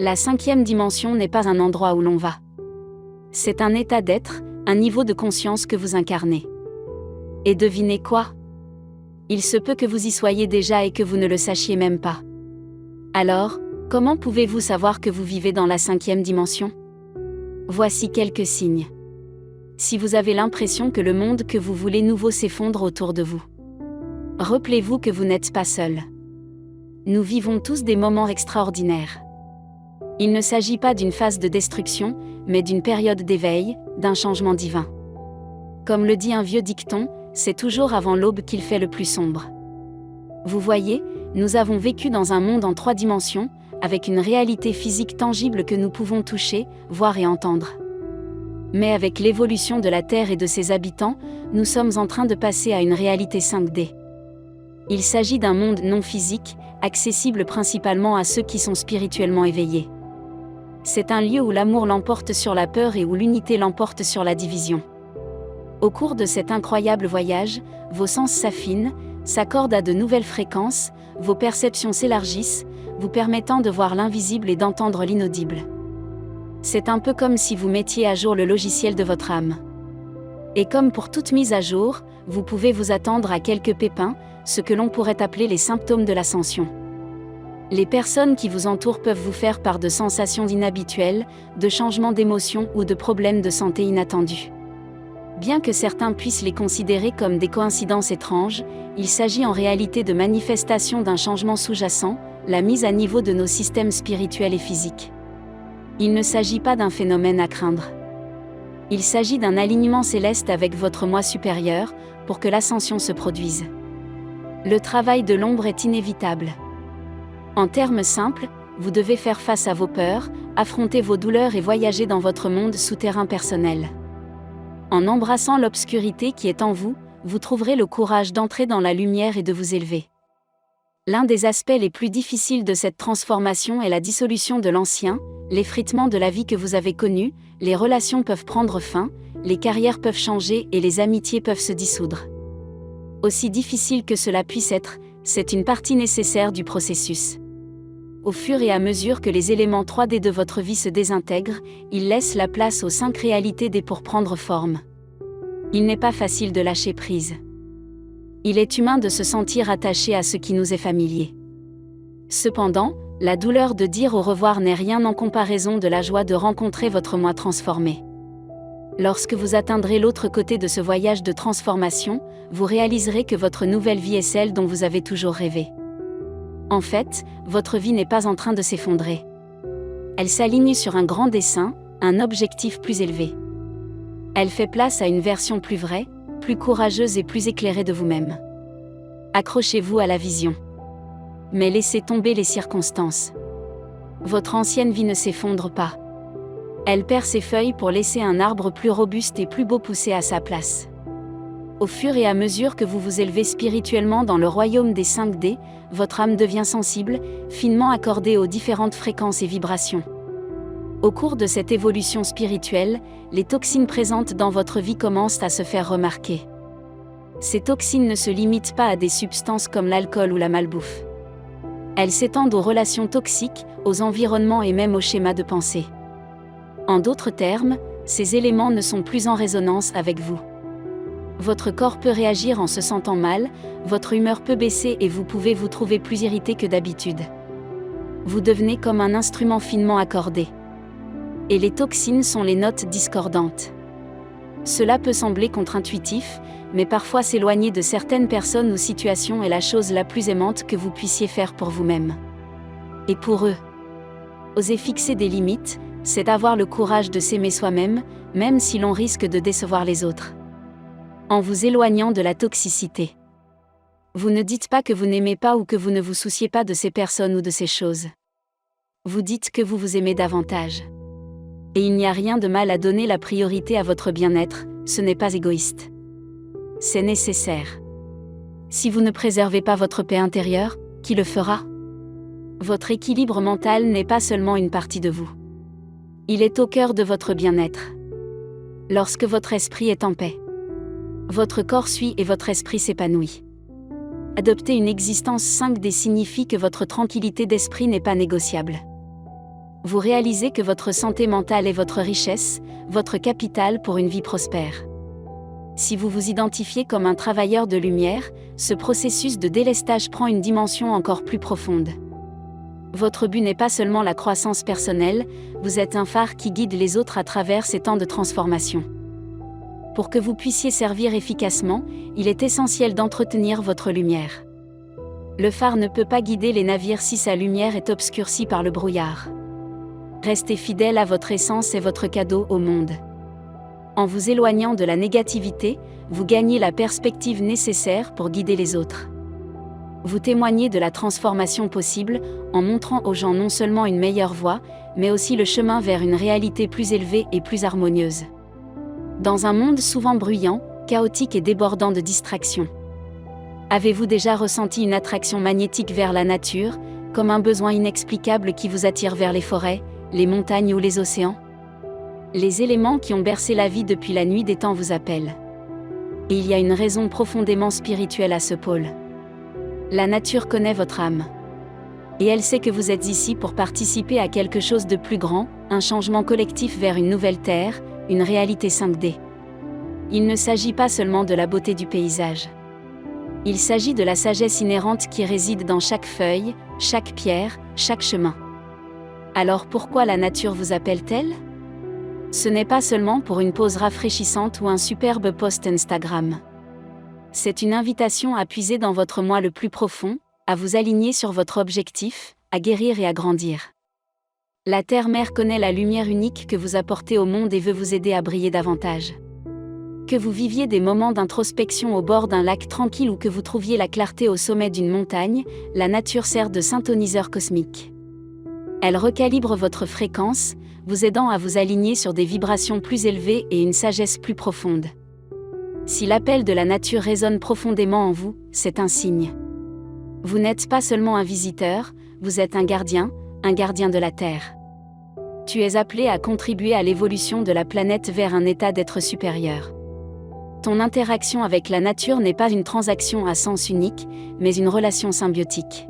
La 5e dimension n'est pas un endroit où l'on va. C'est un état d'être, un niveau de conscience que vous incarnez. Et devinez quoi ? Il se peut que vous y soyez déjà et que vous ne le sachiez même pas. Alors, comment pouvez-vous savoir que vous vivez dans la 5e dimension ? Voici quelques signes. Si vous avez l'impression que le monde que vous voulez nouveau s'effondre autour de vous. Rappelez-vous que vous n'êtes pas seul. Nous vivons tous des moments extraordinaires. Il ne s'agit pas d'une phase de destruction, mais d'une période d'éveil, d'un changement divin. Comme le dit un vieux dicton, c'est toujours avant l'aube qu'il fait le plus sombre. Vous voyez, nous avons vécu dans un monde en 3 dimensions, avec une réalité physique tangible que nous pouvons toucher, voir et entendre. Mais avec l'évolution de la Terre et de ses habitants, nous sommes en train de passer à une réalité 5D. Il s'agit d'un monde non physique, accessible principalement à ceux qui sont spirituellement éveillés. C'est un lieu où l'amour l'emporte sur la peur et où l'unité l'emporte sur la division. Au cours de cet incroyable voyage, vos sens s'affinent, s'accordent à de nouvelles fréquences, vos perceptions s'élargissent, vous permettant de voir l'invisible et d'entendre l'inaudible. C'est un peu comme si vous mettiez à jour le logiciel de votre âme. Et comme pour toute mise à jour, vous pouvez vous attendre à quelques pépins, ce que l'on pourrait appeler les symptômes de l'ascension. Les personnes qui vous entourent peuvent vous faire part de sensations inhabituelles, de changements d'émotions ou de problèmes de santé inattendus. Bien que certains puissent les considérer comme des coïncidences étranges, il s'agit en réalité de manifestations d'un changement sous-jacent, la mise à niveau de nos systèmes spirituels et physiques. Il ne s'agit pas d'un phénomène à craindre. Il s'agit d'un alignement céleste avec votre moi supérieur, pour que l'ascension se produise. Le travail de l'ombre est inévitable. En termes simples, vous devez faire face à vos peurs, affronter vos douleurs et voyager dans votre monde souterrain personnel. En embrassant l'obscurité qui est en vous, vous trouverez le courage d'entrer dans la lumière et de vous élever. L'un des aspects les plus difficiles de cette transformation est la dissolution de l'ancien, l'effritement de la vie que vous avez connue, les relations peuvent prendre fin, les carrières peuvent changer et les amitiés peuvent se dissoudre. Aussi difficile que cela puisse être, c'est une partie nécessaire du processus. Au fur et à mesure que les éléments 3D de votre vie se désintègrent, ils laissent la place aux 5 réalités D pour prendre forme. Il n'est pas facile de lâcher prise. Il est humain de se sentir attaché à ce qui nous est familier. Cependant, la douleur de dire au revoir n'est rien en comparaison de la joie de rencontrer votre moi transformé. Lorsque vous atteindrez l'autre côté de ce voyage de transformation, vous réaliserez que votre nouvelle vie est celle dont vous avez toujours rêvé. En fait, votre vie n'est pas en train de s'effondrer. Elle s'aligne sur un grand dessein, un objectif plus élevé. Elle fait place à une version plus vraie, plus courageuse et plus éclairée de vous-même. Accrochez-vous à la vision. Mais laissez tomber les circonstances. Votre ancienne vie ne s'effondre pas. Elle perd ses feuilles pour laisser un arbre plus robuste et plus beau pousser à sa place. Au fur et à mesure que vous vous élevez spirituellement dans le royaume des 5D, votre âme devient sensible, finement accordée aux différentes fréquences et vibrations. Au cours de cette évolution spirituelle, les toxines présentes dans votre vie commencent à se faire remarquer. Ces toxines ne se limitent pas à des substances comme l'alcool ou la malbouffe. Elles s'étendent aux relations toxiques, aux environnements et même aux schémas de pensée. En d'autres termes, ces éléments ne sont plus en résonance avec vous. Votre corps peut réagir en se sentant mal, votre humeur peut baisser et vous pouvez vous trouver plus irrité que d'habitude. Vous devenez comme un instrument finement accordé. Et les toxines sont les notes discordantes. Cela peut sembler contre-intuitif, mais parfois s'éloigner de certaines personnes ou situations est la chose la plus aimante que vous puissiez faire pour vous-même. Et pour eux. Oser fixer des limites, c'est avoir le courage de s'aimer soi-même, même si l'on risque de décevoir les autres. En vous éloignant de la toxicité. Vous ne dites pas que vous n'aimez pas ou que vous ne vous souciez pas de ces personnes ou de ces choses. Vous dites que vous vous aimez davantage. Et il n'y a rien de mal à donner la priorité à votre bien-être, ce n'est pas égoïste. C'est nécessaire. Si vous ne préservez pas votre paix intérieure, qui le fera ? Votre équilibre mental n'est pas seulement une partie de vous. Il est au cœur de votre bien-être. Lorsque votre esprit est en paix, votre corps suit et votre esprit s'épanouit. Adopter une existence 5D signifie que votre tranquillité d'esprit n'est pas négociable. Vous réalisez que votre santé mentale est votre richesse, votre capital pour une vie prospère. Si vous vous identifiez comme un travailleur de lumière, ce processus de délestage prend une dimension encore plus profonde. Votre but n'est pas seulement la croissance personnelle, vous êtes un phare qui guide les autres à travers ces temps de transformation. Pour que vous puissiez servir efficacement, il est essentiel d'entretenir votre lumière. Le phare ne peut pas guider les navires si sa lumière est obscurcie par le brouillard. Restez fidèle à votre essence et votre cadeau au monde. En vous éloignant de la négativité, vous gagnez la perspective nécessaire pour guider les autres. Vous témoignez de la transformation possible, en montrant aux gens non seulement une meilleure voie, mais aussi le chemin vers une réalité plus élevée et plus harmonieuse. Dans un monde souvent bruyant, chaotique et débordant de distractions. Avez-vous déjà ressenti une attraction magnétique vers la nature, comme un besoin inexplicable qui vous attire vers les forêts, les montagnes ou les océans ? Les éléments qui ont bercé la vie depuis la nuit des temps vous appellent. Et il y a une raison profondément spirituelle à ce pôle. La nature connaît votre âme. Et elle sait que vous êtes ici pour participer à quelque chose de plus grand, un changement collectif vers une nouvelle terre, une réalité 5D. Il ne s'agit pas seulement de la beauté du paysage. Il s'agit de la sagesse inhérente qui réside dans chaque feuille, chaque pierre, chaque chemin. Alors pourquoi la nature vous appelle-t-elle ? Ce n'est pas seulement pour une pause rafraîchissante ou un superbe post Instagram. C'est une invitation à puiser dans votre moi le plus profond, à vous aligner sur votre objectif, à guérir et à grandir. La Terre-Mère connaît la lumière unique que vous apportez au monde et veut vous aider à briller davantage. Que vous viviez des moments d'introspection au bord d'un lac tranquille ou que vous trouviez la clarté au sommet d'une montagne, la nature sert de synthoniseur cosmique. Elle recalibre votre fréquence, vous aidant à vous aligner sur des vibrations plus élevées et une sagesse plus profonde. Si l'appel de la nature résonne profondément en vous, c'est un signe. Vous n'êtes pas seulement un visiteur, vous êtes un gardien de la Terre. Tu es appelé à contribuer à l'évolution de la planète vers un état d'être supérieur. Ton interaction avec la nature n'est pas une transaction à sens unique, mais une relation symbiotique.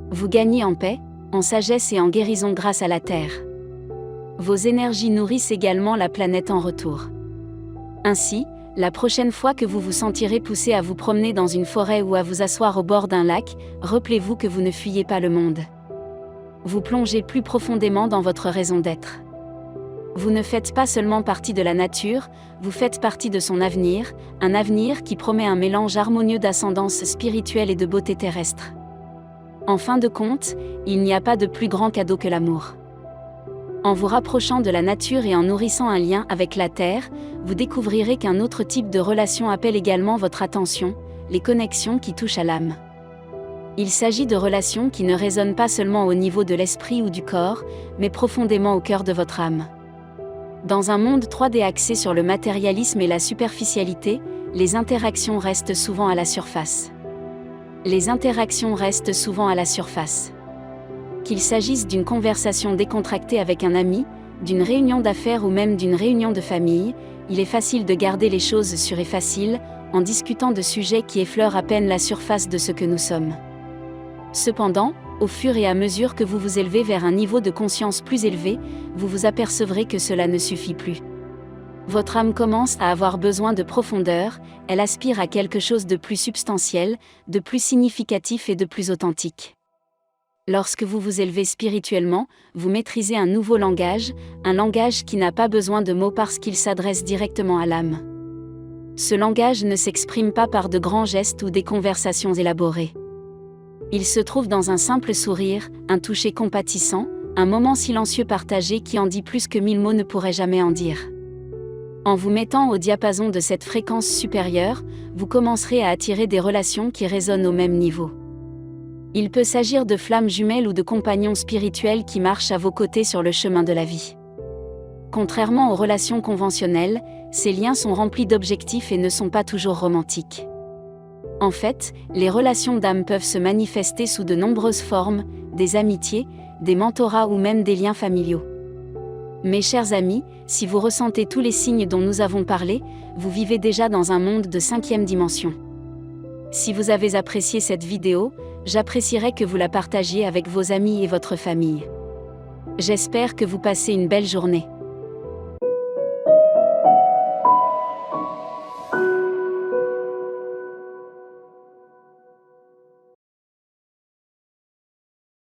Vous gagnez en paix, en sagesse et en guérison grâce à la Terre. Vos énergies nourrissent également la planète en retour. Ainsi, la prochaine fois que vous vous sentirez poussé à vous promener dans une forêt ou à vous asseoir au bord d'un lac, rappelez-vous que vous ne fuyez pas le monde. Vous plongez plus profondément dans votre raison d'être. Vous ne faites pas seulement partie de la nature, vous faites partie de son avenir, un avenir qui promet un mélange harmonieux d'ascendance spirituelle et de beauté terrestre. En fin de compte, il n'y a pas de plus grand cadeau que l'amour. En vous rapprochant de la nature et en nourrissant un lien avec la Terre, vous découvrirez qu'un autre type de relation appelle également votre attention, les connexions qui touchent à l'âme. Il s'agit de relations qui ne résonnent pas seulement au niveau de l'esprit ou du corps, mais profondément au cœur de votre âme. Dans un monde 3D axé sur le matérialisme et la superficialité, les interactions restent souvent à la surface. Qu'il s'agisse d'une conversation décontractée avec un ami, d'une réunion d'affaires ou même d'une réunion de famille, il est facile de garder les choses sûres et faciles, en discutant de sujets qui effleurent à peine la surface de ce que nous sommes. Cependant, au fur et à mesure que vous vous élevez vers un niveau de conscience plus élevé, vous vous apercevrez que cela ne suffit plus. Votre âme commence à avoir besoin de profondeur, elle aspire à quelque chose de plus substantiel, de plus significatif et de plus authentique. Lorsque vous vous élevez spirituellement, vous maîtrisez un nouveau langage, un langage qui n'a pas besoin de mots parce qu'il s'adresse directement à l'âme. Ce langage ne s'exprime pas par de grands gestes ou des conversations élaborées. Il se trouve dans un simple sourire, un toucher compatissant, un moment silencieux partagé qui en dit plus que 1000 mots ne pourraient jamais en dire. En vous mettant au diapason de cette fréquence supérieure, vous commencerez à attirer des relations qui résonnent au même niveau. Il peut s'agir de flammes jumelles ou de compagnons spirituels qui marchent à vos côtés sur le chemin de la vie. Contrairement aux relations conventionnelles, ces liens sont remplis d'objectifs et ne sont pas toujours romantiques. En fait, les relations d'âme peuvent se manifester sous de nombreuses formes, des amitiés, des mentorats ou même des liens familiaux. Mes chers amis, si vous ressentez tous les signes dont nous avons parlé, vous vivez déjà dans un monde de 5e dimension. Si vous avez apprécié cette vidéo, j'apprécierais que vous la partagiez avec vos amis et votre famille. J'espère que vous passez une belle journée.